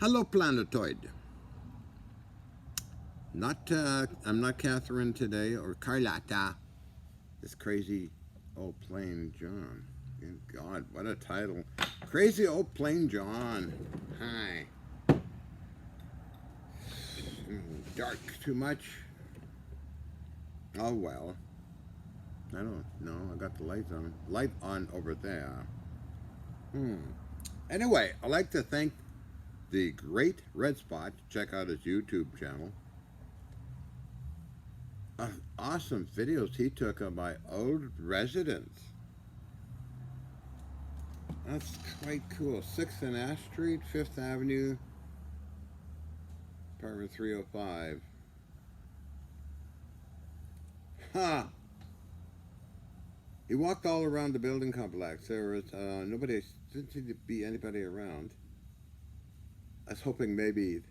Hello, Planetoid. I'm not Catherine today, or Carlotta. This crazy old plain John. Good God, what a title. Crazy old plain John. Hi. Dark too much? Oh well. I don't know. I got the lights on. Light on over there. Anyway, I'd like to thank the great Redspot. Check out his YouTube channel. Awesome videos he took of my old residence. That's quite cool. 6th and Ash Street, 5th Avenue, apartment 305. Ha! He walked all around the building complex. There was didn't seem to be anybody around. I was hoping maybe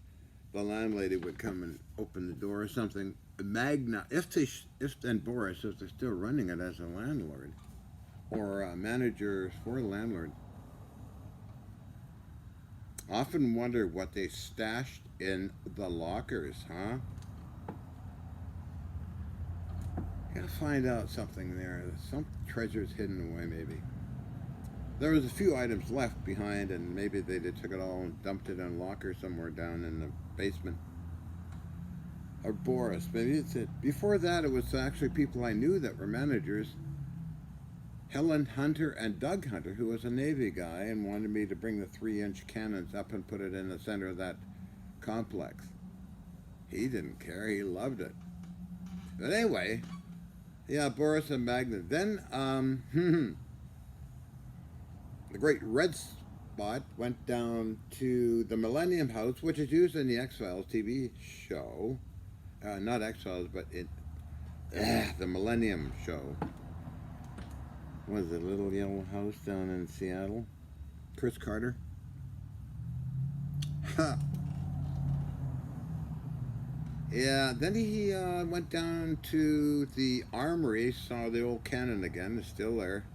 the landlady would come and open the door or something. Magna, if Boris, if they're still running it as a landlord or a manager for a landlord, often wonder what they stashed in the lockers, huh? Gotta find out something there. Some treasure's hidden away, maybe. There was a few items left behind, and maybe they took it all and dumped it in a locker somewhere down in the basement. Or Boris, maybe it's it. Before that, it was actually people I knew that were managers. Helen Hunter and Doug Hunter, who was a Navy guy and wanted me to bring the 3-inch cannons up and put it in the center of that complex. He didn't care. He loved it. But anyway, yeah, Boris and Magna. Then, the great Red Spot went down to the Millennium House, which is used in the X-Files TV show. Not X-Files, but the Millennium Show. What is it, Little Yellow House down in Seattle? Chris Carter. Ha! Yeah, then he went down to the armory, saw the old cannon again, it's still there.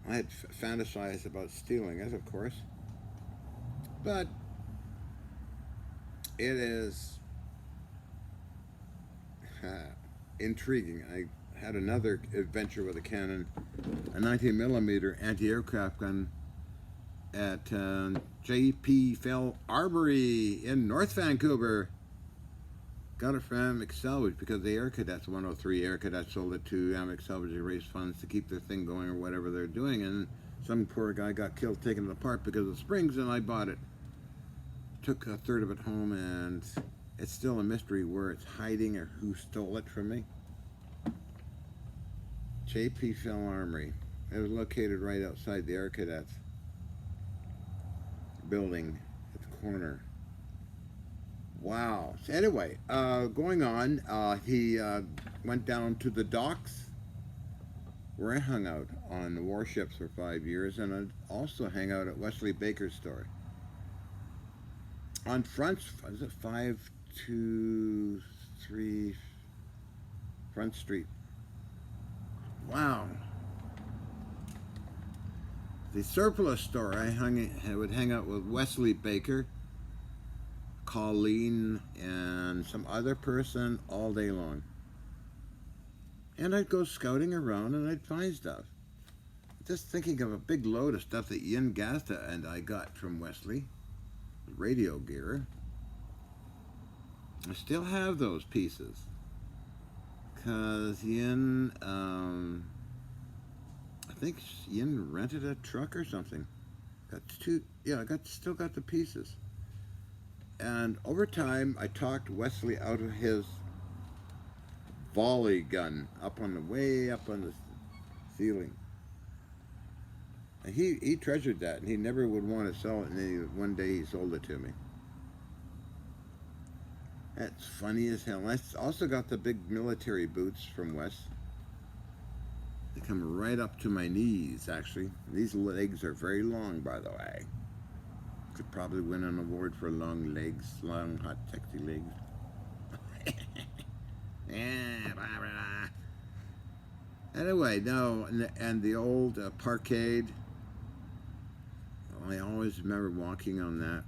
I had fantasized about stealing it, of course. But it is intriguing. I had another adventure with a cannon, a 19mm anti-aircraft gun at J.P. Fell Armory in North Vancouver. Got it from Amex Salvage because the Air Cadets, 103 Air Cadets, sold it to Amex Salvage to raise funds to keep their thing going or whatever they're doing. And some poor guy got killed taking it apart because of the springs, and I bought it. Took a third of it home, and it's still a mystery where it's hiding or who stole it from me. J.P. Fell Armory. It was located right outside the Air Cadets building at the corner. Wow. So anyway, going on, he went down to the docks where I hung out on the warships for 5 years, and I'd also hang out at Wesley Baker's store. On Front, is it 523 Front Street? Wow. The surplus store, I would hang out with Wesley Baker, Colleen, and some other person all day long. And I'd go scouting around and I'd find stuff. Just thinking of a big load of stuff that Ian Gasta and I got from Wesley. Radio gear. I still have those pieces. Because Ian, I think Ian rented a truck or something. Still got the pieces. And over time, I talked Wesley out of his volley gun way up on the ceiling. And he treasured that, and he never would want to sell it. And then one day he sold it to me. That's funny as hell. I also got the big military boots from Wes. They come right up to my knees, actually. These legs are very long, by the way. Could probably win an award for long legs, long, hot, sexy legs. Yeah, blah, blah, blah. Anyway, no, and the old parkade. I always remember walking on that.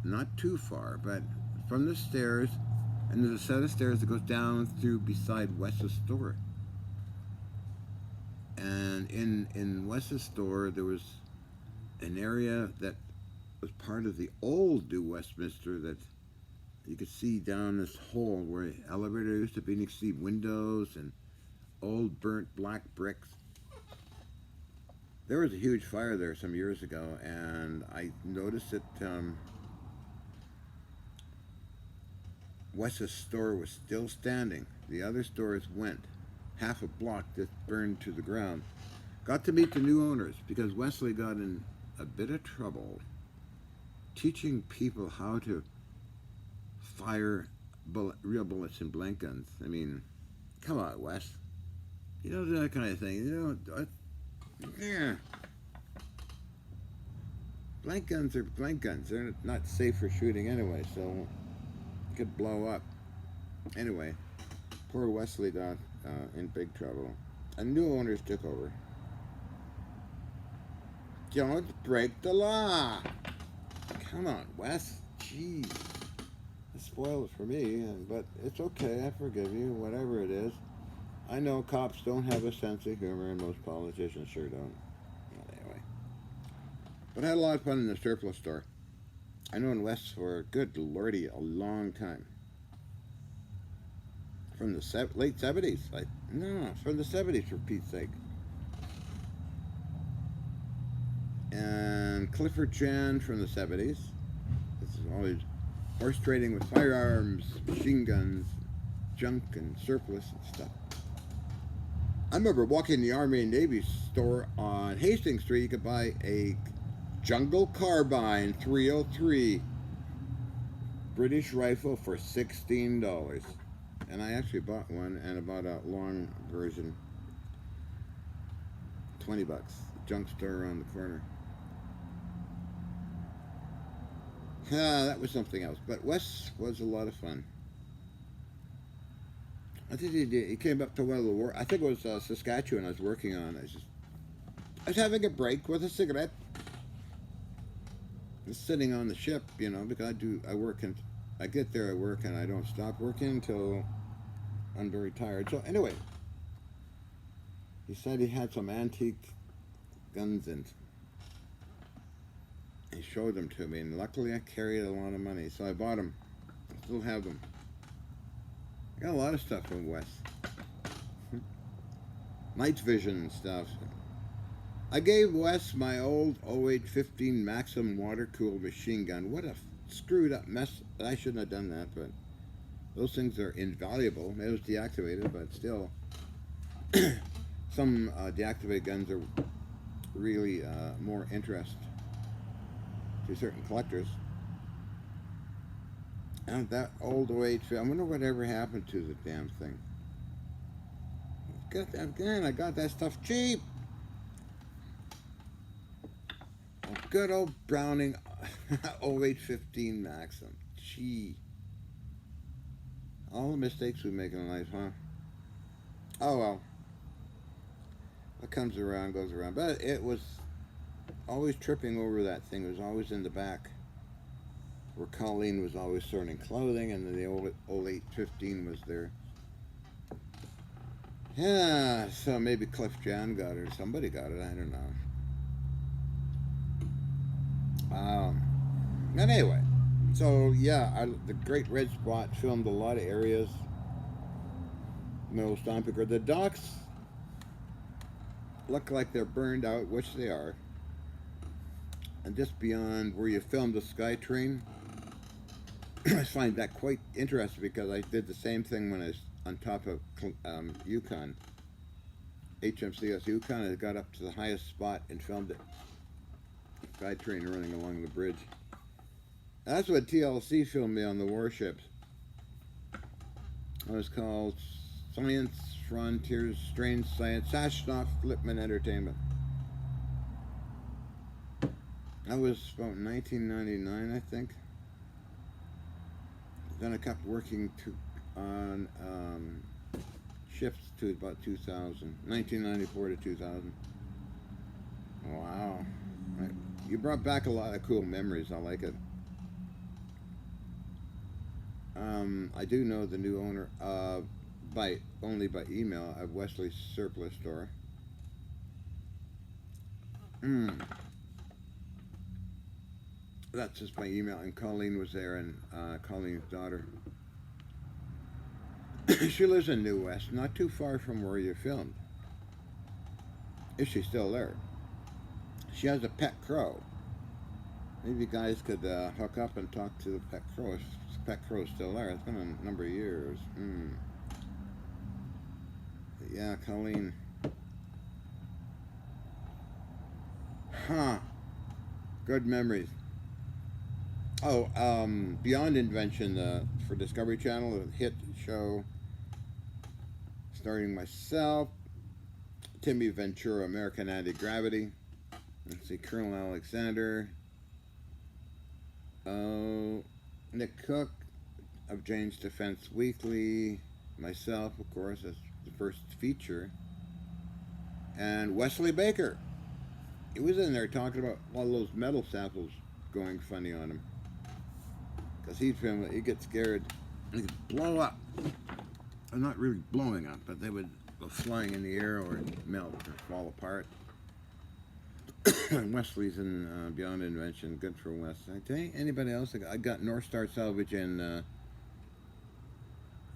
not too far, but from the stairs, and there's a set of stairs that goes down through beside Wes's store. And in Wes's store, there was an area that was part of the old New Westminster that you could see down this hole where the elevator used to be, and you could see windows and old burnt black bricks. There was a huge fire there some years ago, and I noticed that Wes's store was still standing. The other stores went. Half a block just burned to the ground. Got to meet the new owners because Wesley got in a bit of trouble teaching people how to fire real bullets in blank guns. I mean, come on, Wes. You don't do that kind of thing. You don't. Yeah. Blank guns are blank guns. They're not safe for shooting anyway, so it could blow up. Anyway, poor Wesley got in big trouble. And new owners took over. Don't break the law. Come on, Wes. Jeez. It's spoiled for me, but it's okay. I forgive you, whatever it is. I know cops don't have a sense of humor, and most politicians sure don't. Well, anyway. But I had a lot of fun in the surplus store. I known Wes for, good lordy, a long time. From the late 70s. No, from the 70s, for Pete's sake. And Clifford Chan from the 70s. This is always horse trading with firearms, machine guns, junk and surplus and stuff. I remember walking in the Army and Navy store on Hastings Street. You could buy a Jungle Carbine 303 British rifle for $16. And I actually bought one, and I bought a long version, $20. Junk store around the corner. That was something else. But Wes was a lot of fun. I think he came up to one of the war. I think it was Saskatchewan I was working on. I was having a break with a cigarette. Just sitting on the ship, because I get there, I work, and I don't stop working until I'm very tired. So anyway, he said he had some antique guns, and he showed them to me, and luckily I carried a lot of money, so I bought them. I still have them. I got a lot of stuff from Wes. Night vision stuff. I gave Wes my old 0815 Maxim water-cooled machine gun. What a screwed up mess. I shouldn't have done that, but those things are invaluable. It was deactivated, but still. Some deactivated guns are really more interest to certain collectors. And that old 08, I wonder whatever happened to the damn thing. Again, I got that stuff cheap. A good old Browning 0815 Maxim. Gee. All the mistakes we make in life, huh? Oh well. What comes around goes around. But it was always tripping over that thing. It was always in the back, where Colleen was always sorting clothing, and then the old 0815 was there. Yeah, so maybe Cliff Jan got it, or somebody got it, I don't know. And anyway, so yeah, the Great Red Spot filmed a lot of areas. No stomping. The docks look like they're burned out, which they are. And just beyond where you filmed the SkyTrain, I find that quite interesting because I did the same thing when I was on top of Yukon, HMCS Yukon. I got up to the highest spot and filmed it. SkyTrain running along the bridge. That's what TLC filmed me on the warships. It was called Science Frontiers, Strange Science, Sashnoff Flipman Entertainment. That was about 1999, I think. Then I kept working on shifts to about 2000, 1994 to 2000. Wow. You brought back a lot of cool memories. I like it. I do know the new owner by only by email of Wesley's Surplus Store. Mm, that's just my email. And Colleen was there, and Colleen's daughter. She lives in New West, not too far from where you filmed. Is she still there? She has a pet crow. Maybe you guys could hook up and talk to the pet crow. If the pet crow's still there, it's been a number of years. Yeah, Colleen. Huh. Good memories. Oh, Beyond Invention for Discovery Channel, a hit show starring myself, Timmy Ventura, American Anti-Gravity. Let's see, Colonel Alexander. Nick Cook of Jane's Defense Weekly. Myself, of course, as the first feature. And Wesley Baker. He was in there talking about all those metal samples going funny on him. Because he'd get scared. He could blow up. I'm not really blowing up, but they would go flying in the air or melt or fall apart. Wesley's in Beyond Invention. Good for Wes. Anybody else? I got North Star Salvage and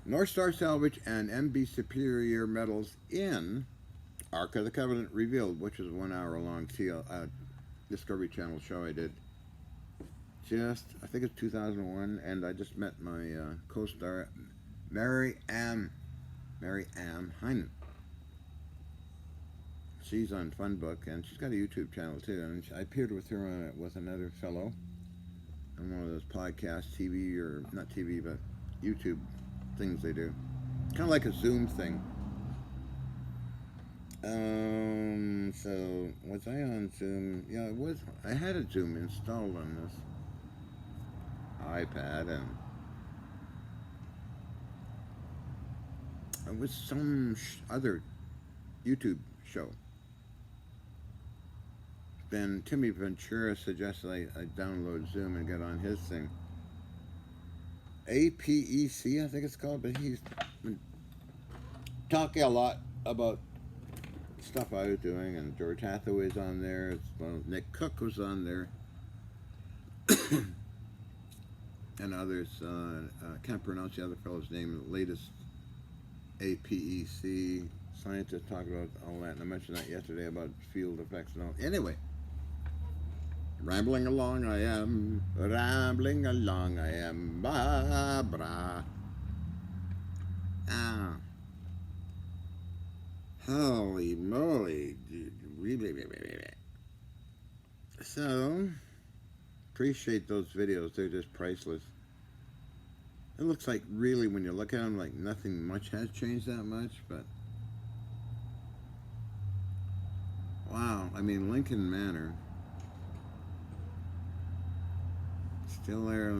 MB Superior Metals in Ark of the Covenant Revealed, which is a 1 hour long Discovery Channel show I did. I think it's 2001, and I just met my co-star, Mary Ann Heinen. She's on Funbook, and she's got a YouTube channel too. And I appeared with her with another fellow on one of those podcast TV, or not TV, but YouTube things they do. Kind of like a Zoom thing. So was I on Zoom? Yeah, it was. I had a Zoom installed on this iPad, and it was some other YouTube show. Then Timmy Ventura suggested I download Zoom and get on his thing. APEC, I think it's called, but he's been talking a lot about stuff I was doing, and George Hathaway's on there. Nick Cook was on there. And others. Can't pronounce the other fellow's name. The latest APEC scientists talk about all that, and I mentioned that yesterday about field effects and all. Anyway, rambling along I am, Barbara. Holy moly. So, appreciate those videos. They're just priceless. It looks like, really, when you look at them, like nothing much has changed that much, but wow. I mean, Lincoln Manor still there,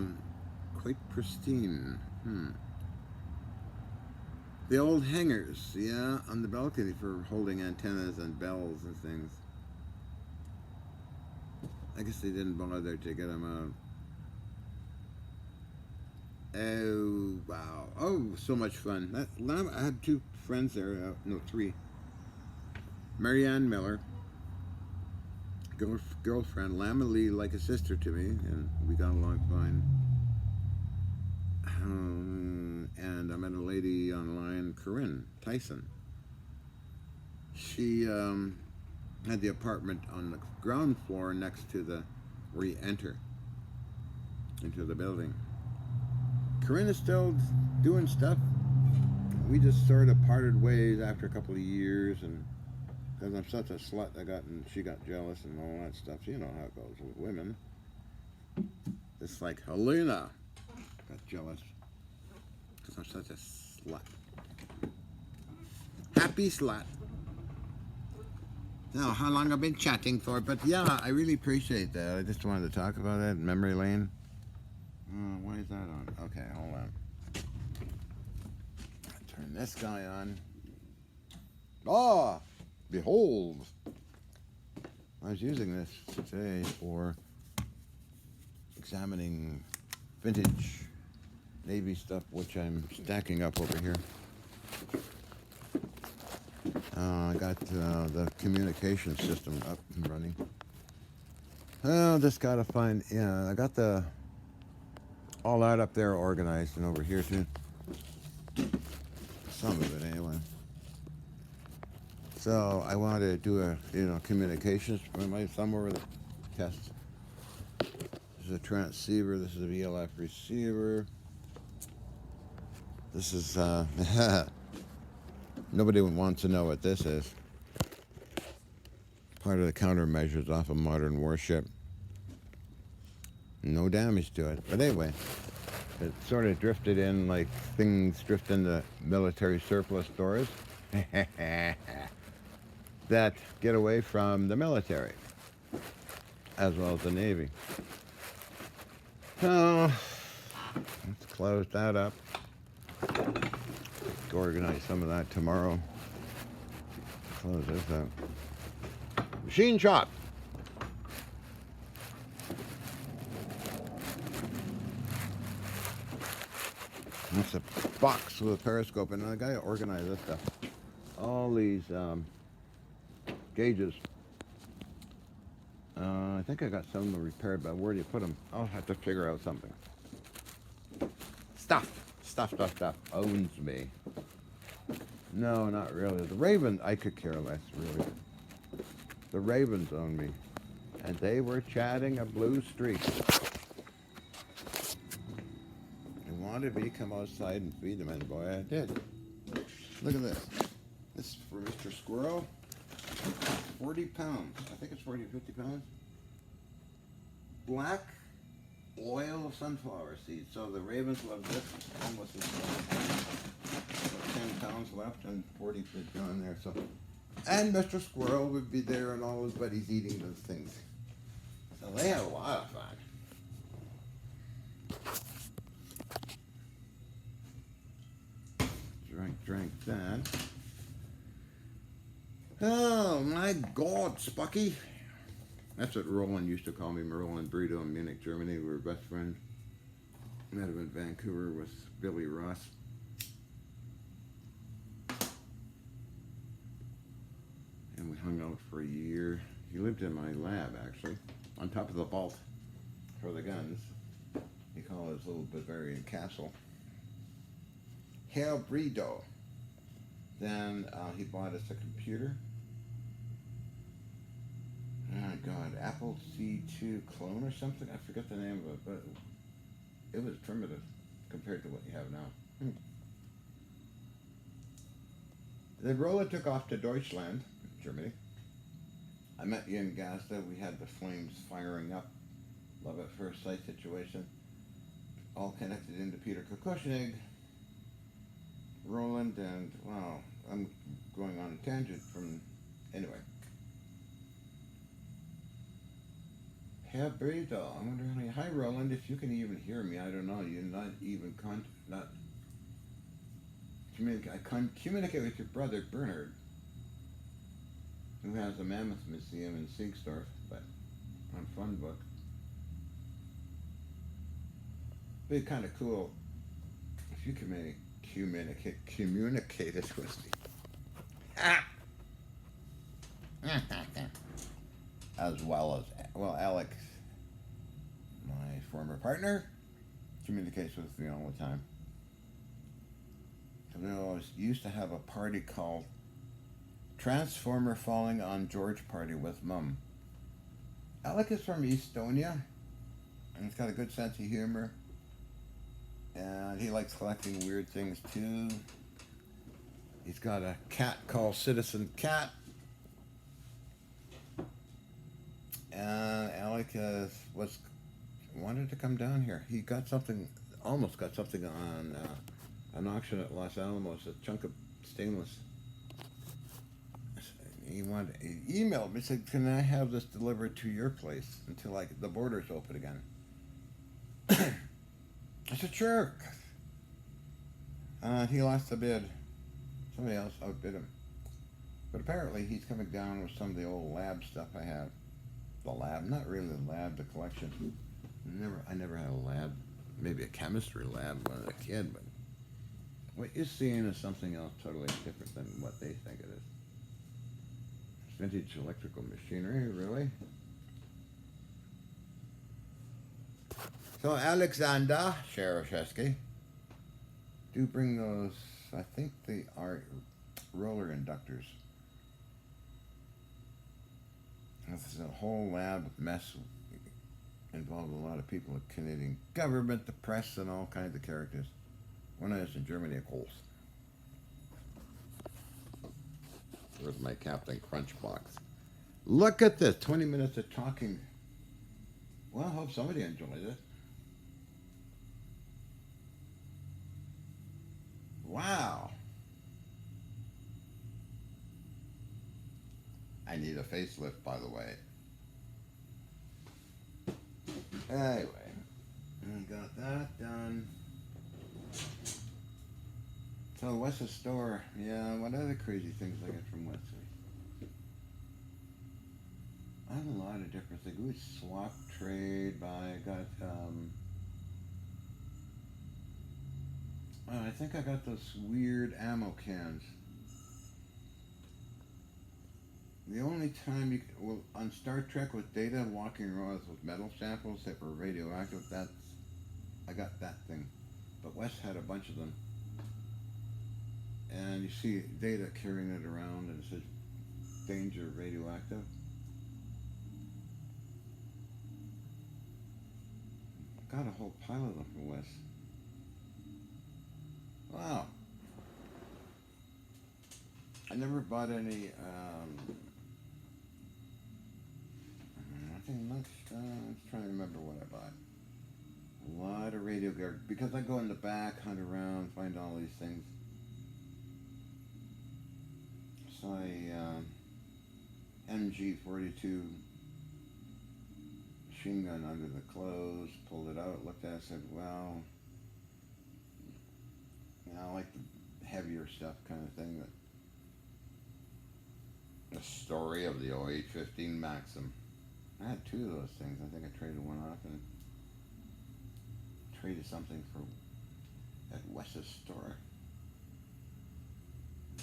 quite pristine. The old hangers, yeah, on the balcony for holding antennas and bells and things. I guess they didn't bother to get them out. Oh, wow. Oh, so much fun. I had two friends there, no, three. Marianne Miller, girlfriend, Lama Lee, like a sister to me, and we got along fine. And I met a lady online, Corinne Tyson. She had the apartment on the ground floor next to where you enter into the building. Corinne is still doing stuff. We just sort of parted ways after a couple of years, and because I'm such a slut, and she got jealous and all that stuff. You know how it goes with women. Just like Helena got jealous because I'm such a slut. Happy slut. Now, how long I've been chatting for, but yeah, I really appreciate that. I just wanted to talk about that, memory lane. Why is that on? Okay, hold on. Turn this guy on. Ah, behold. I was using this today for examining vintage Navy stuff, which I'm stacking up over here. I got the communication system up and running. Just gotta find. Yeah, I got all that up there organized and over here too. Some of it anyway. So I wanted to do a communications somewhere to test. This is a transceiver. This is a VLF receiver. This is nobody wants to know what this is. Part of the countermeasures off a modern warship. No damage to it, but anyway, it sort of drifted in like things drift into military surplus stores that get away from the military as well as the Navy. So let's close that up. Organize some of that tomorrow. Close this up. Machine shop. That's a box with a periscope, and the guy organized this stuff. All these gauges. I think I got some of them repaired, but where do you put them? I'll have to figure out something. Stuff owns me. No, not really. The Ravens, I could care less, really. The Ravens own me. And they were chatting a blue streak. They wanted me to come outside and feed them, and boy, I did. Look at this. This is for Mr. Squirrel. 40 pounds. I think it's 40 or 50 pounds. Black oil sunflower seeds. So the Ravens love this. Almost as 10 pounds left and 40 feet gone there. So, and Mr. Squirrel would be there and all his buddies eating those things. So they had a lot of fun. Drank that. Oh my God, Spucky. That's what Roland used to call me, Roland Brito in Munich, Germany. We were best friends. Met him in Vancouver with Billy Ross. And we hung out for a year. He lived in my lab, actually, on top of the vault for the guns. He called his little Bavarian castle. Herr Brito. Then he bought us a computer. Oh God, Apple C2 clone or something? I forget the name of it, but it was primitive compared to what you have now. Then Roland took off to Deutschland, Germany. I met Ian Gazda. We had the flames firing up. Love at first sight situation. All connected into Peter Kokoschnig, Roland, and, wow, I'm going on a tangent from, anyway. Herr Brito, I wonder how many, hi Roland, if you can even hear me, I don't know, you're not even, communicate with your brother Bernard, who has a mammoth museum in Siegsdorf, but on Funbook. It'd be kind of cool if you communicated with me. As well as, well, Alex, my former partner, communicates with me all the time. And we always used to have a party called Transformer Falling on George Party with Mum. Alex is from Estonia, and he's got a good sense of humor. And he likes collecting weird things too. He's got a cat called Citizen Cat. And Alec wanted to come down here. He got something, almost got something on an auction at Los Alamos, a chunk of stainless. He emailed me, said, "Can I have this delivered to your place until the borders open again?" I said, "Sure." He lost the bid. Somebody else outbid him. But apparently he's coming down with some of the old lab stuff I have. The lab, not really the lab, the collection. I never had a lab. maybe a chemistry lab when I was a kid, but what you're seeing is something else totally different than what they think it is. Vintage electrical machinery, really? So Alexander Sharashevsky, do bring those, I think they are roller inductors. This is a whole lab mess, involved a lot of people, the Canadian government, the press, and all kinds of characters. When I was in Germany, of course. There's my Captain Crunch box. Look at this, 20 minutes of talking. Well, I hope somebody enjoyed it. Wow. I need a facelift, by the way. Anyway, I got that done. So Wes's store, yeah, what other crazy things I get from Wes? I have a lot of different things. We swap, trade, buy. I got, I think I got those weird ammo cans. The only time you, well, on Star Trek with Data walking around with metal samples that were radioactive, I got that thing. But Wes had a bunch of them. And you see Data carrying it around and it says danger radioactive. Got a whole pile of them from Wes. Wow. I never bought any, nothing much. I'm trying to remember what I bought. A lot of radio gear. Because I go in the back, hunt around, find all these things. Saw a MG42 machine gun under the clothes, pulled it out, looked at it, said, well, you know, I like the heavier stuff kind of thing. The story of the 0815 Maxim. I had two of those things. I think I traded one off and traded something for at Wes's store.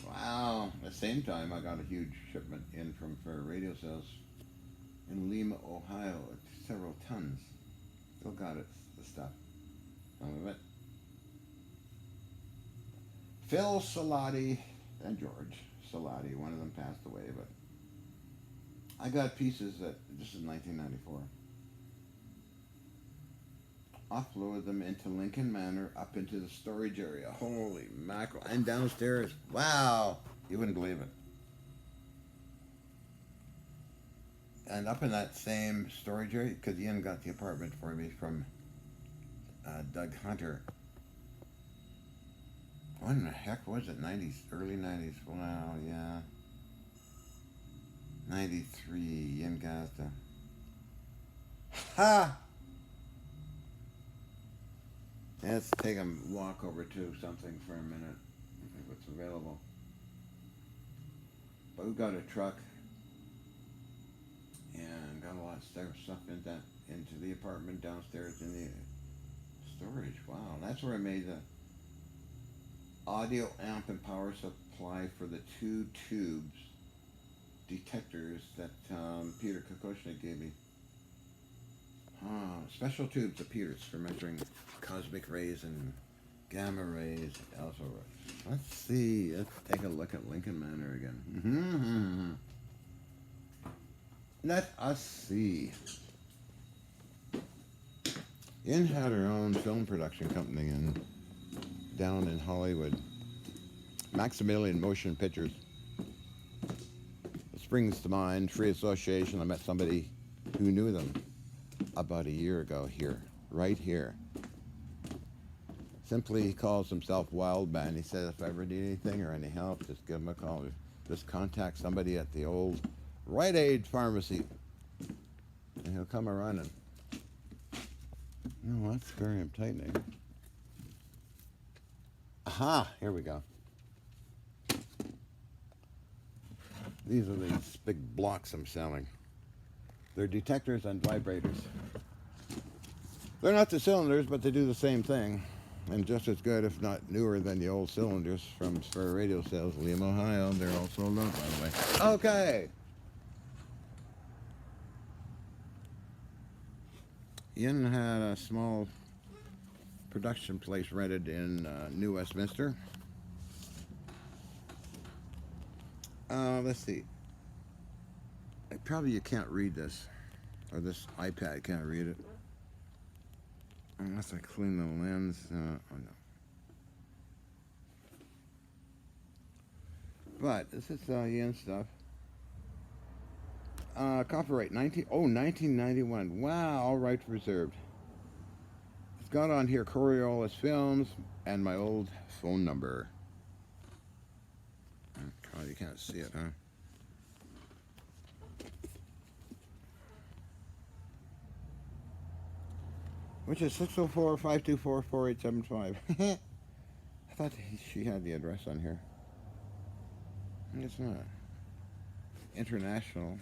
Wow. At the same time, I got a huge shipment in for radio sales in Lima, Ohio. It's several tons. Still got it, the stuff. Some of it. Phil Salati and George Salati, one of them passed away, but I got pieces that, this is 1994. Offload them into Lincoln Manor, up into the storage area. Holy mackerel. And downstairs. Wow. You wouldn't believe it. And up in that same storage area, because Ian got the apartment for me from Doug Hunter. When the heck was it? 90s, early 90s. Wow, yeah. 93, Ian Gazda. Ha! Let's take a walk over to something for a minute. I think what's available. But we got a truck and got a lot of stuff into the apartment downstairs in the storage. Wow, that's where I made the audio amp and power supply for the 2 tubes detectors that Peter Kokoschnik gave me. Special tubes of Peter's for measuring cosmic rays and gamma rays. Also, let's see. Let's take a look at Lincoln Manor again. Let us see. Ian had her own film production company down in Hollywood. Maximilian Motion Pictures. It springs to mind, free association. I met somebody who knew them about a year ago here, right here. Simply he calls himself Wild Man. He says if I ever need anything or any help, just give him a call. Just contact somebody at the old Rite Aid pharmacy and he'll come around and, no, that's barium tightening. Aha, here we go. These are these big blocks I'm selling. They're detectors and vibrators. They're not the cylinders, but they do the same thing. And just as good, if not newer, than the old cylinders from Spur Radio Sales, Liam, Ohio. They're also low, by the way. Okay. Ian had a small production place rented in New Westminster. Let's see. Probably you can't read this, or this iPad can't read it. Unless I clean the lens. Oh no. But this is Ian stuff. Copyright 1991. Wow, all rights reserved. It's got on here Coriolis Films and my old phone number. Oh, you can't see it, huh? Which is 604-524-4875. I thought she had the address on here. It's not. International.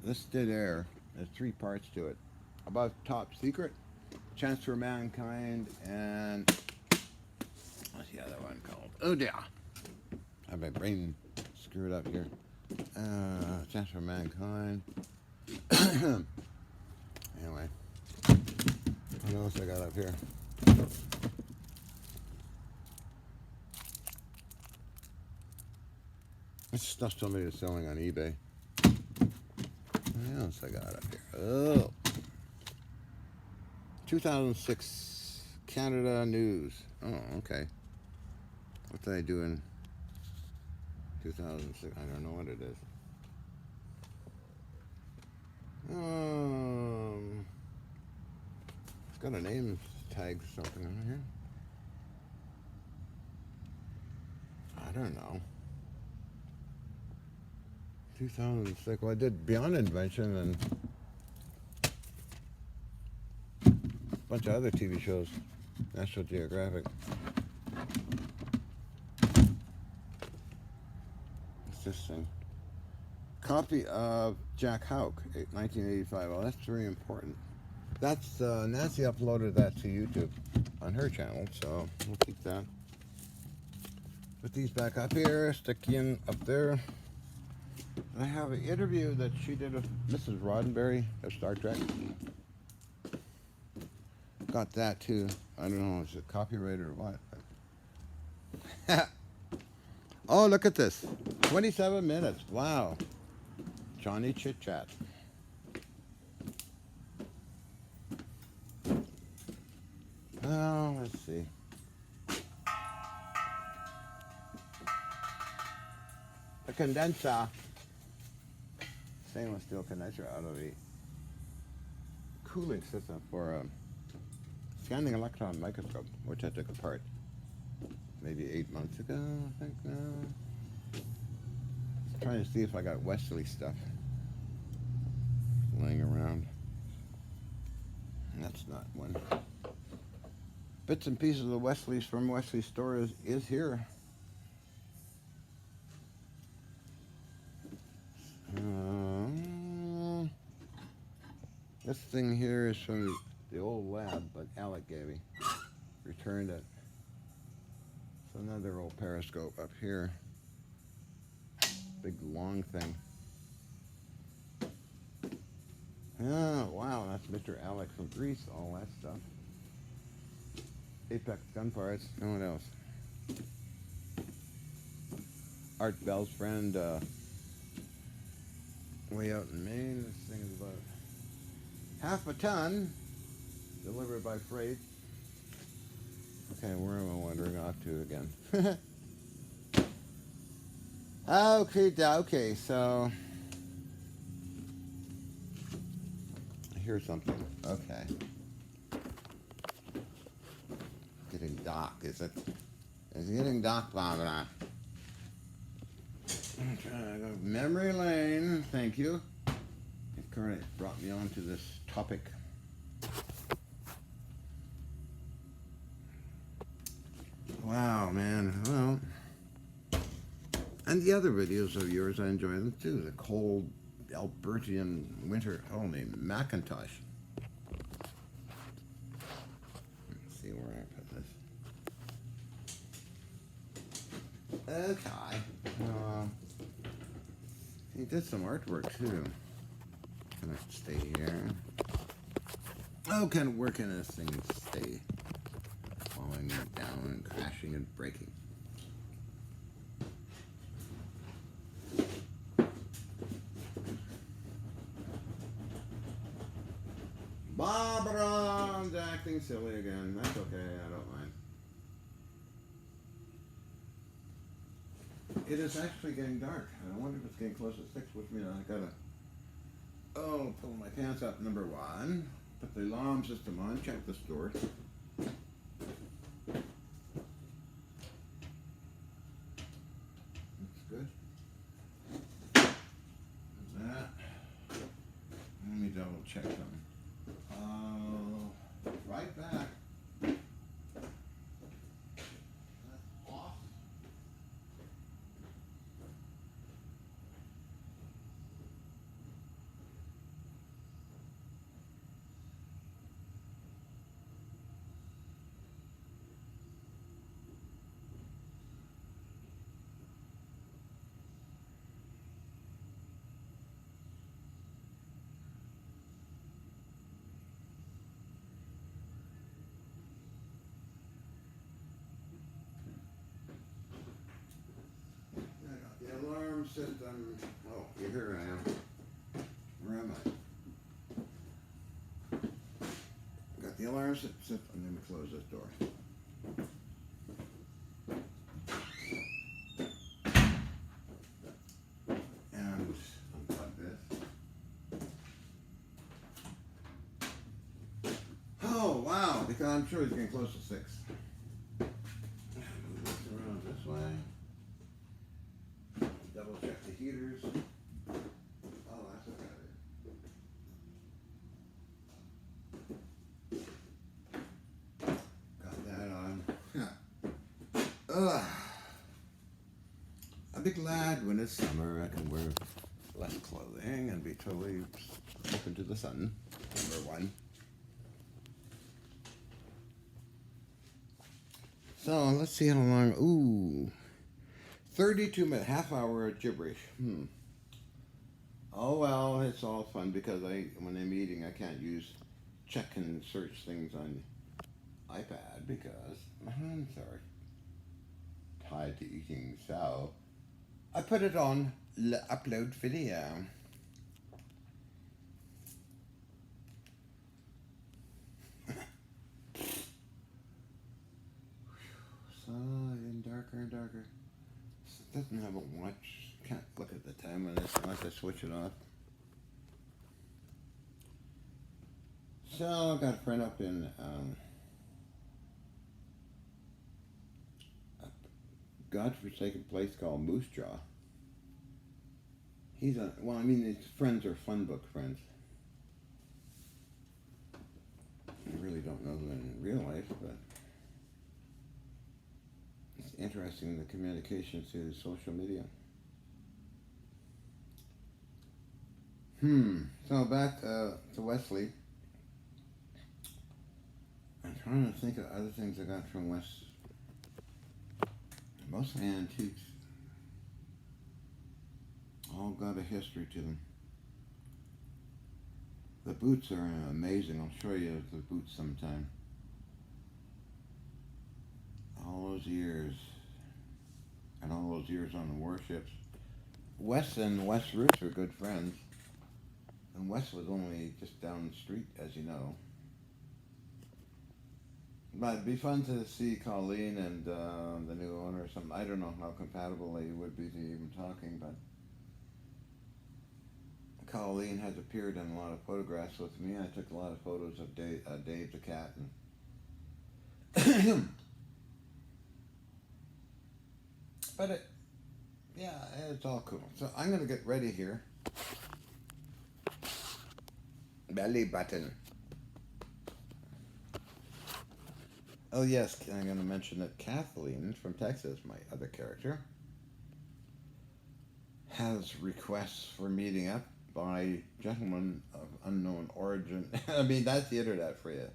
This did air. There's 3 parts to it. About Top Secret, Chance for Mankind, and what's the other one called? Oh dear. I have my brain screwed up here. Chance for Mankind. Anyway, what else I got up here? This stuff somebody is selling on eBay. What else I got up here? Oh, 2006 Canada News. Oh, okay. What did I do in 2006? I don't know what it is. It's got a name tag or something on here. I don't know. 2006. Well, I did Beyond Invention and a bunch of other TV shows. National Geographic. What's this thing? Copy of Jack Houck, 1985. Well, that's very important. That's Nancy uploaded that to YouTube on her channel, so we'll keep that. Put these back up here, stick in up there. I have an interview that she did with Mrs. Roddenberry of Star Trek. Got that too. I don't know, is it copyrighted or what? Oh, look at this. 27 minutes. Wow. Johnny Chit Chat. Oh, let's see. A condenser. Stainless steel condenser out of a cooling system for a scanning electron microscope, which I took apart maybe 8 months ago, I think now. Trying to see if I got Wesley stuff laying around. That's not one. Bits and pieces of the Wesley's from Wesley's store is here. This thing here is from the old lab, but Alec gave me. Returned it. It's another old periscope up here. Big long thing. Oh, wow, that's Mr. Alex from Greece, all that stuff. Apex gun parts, no one else. Art Bell's friend, way out in Maine. This thing is about half a ton, delivered by freight. Okay, where am I wandering off to again? Okay, so I hear something. Okay. Getting dark, is it? It's getting dark, Barbara. I'm trying to go memory lane. Thank you. It currently brought me on to this topic. Wow, man. Well, and the other videos of yours, I enjoy them too. The cold Albertian winter. Holy Macintosh. Let's see where I put this. Okay. He did some artwork too. Can I stay here? Oh, where can this thing stay? Falling down and crashing and breaking. Barbara's acting silly again. That's okay, I don't mind. It is actually getting dark. I wonder if it's getting close to 6, which means I gotta pull my pants up, number 1. Put the alarm system on, check the store. That's good. That. Let me double check them. Right back. That's off. Alarm system. Oh, here I am. Where am I? Got the alarm system. I'm going to close this door. And unplug this. Oh, wow. Because I'm sure he's getting close to 6. Move this around this way. Double check the heaters. Oh, that's okay. Got that on. Ugh. I'll be glad when it's summer I can wear less clothing and be totally open to the sun. Number 1. So let's see how long. Ooh. 32 minutes, half hour of gibberish. Oh well, it's all fun because when I'm eating, I can't check and search things on iPad because my hands are tied to eating. So I put it on upload video. So getting darker and darker. Doesn't have a watch. Can't look at the time on this unless I switch it off. So I got a friend up in a godforsaken place called Moose Jaw. His friends are fun book friends. I really don't know them in real life, but it's interesting, the communication through social media. So back to Wesley. I'm trying to think of other things I got from West. Mostly antiques. All got a history to them. The boots are amazing. I'll show you the boots sometime. All those years. And all those years on the warships. Wes and Wes Roots are good friends. And Wes was only just down the street, as you know. But it'd be fun to see Colleen and the new owner or something. I don't know how compatible they would be to even talking, but Colleen has appeared in a lot of photographs with me. I took a lot of photos of Dave the cat. But it's all cool. So I'm going to get ready here. Belly button. Oh yes, I'm going to mention that Kathleen from Texas, my other character, has requests for meeting up by gentlemen of unknown origin. I mean, that's the internet for you.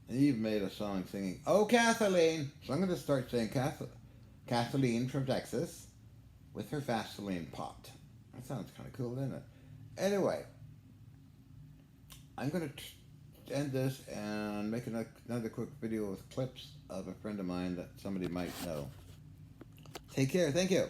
And he even made a song singing, "Oh, Kathleen." So I'm going to start saying Kathleen from Texas with her Vaseline pot. That sounds kind of cool, doesn't it? Anyway, I'm going to end this and make another quick video with clips of a friend of mine that somebody might know. Take care. Thank you.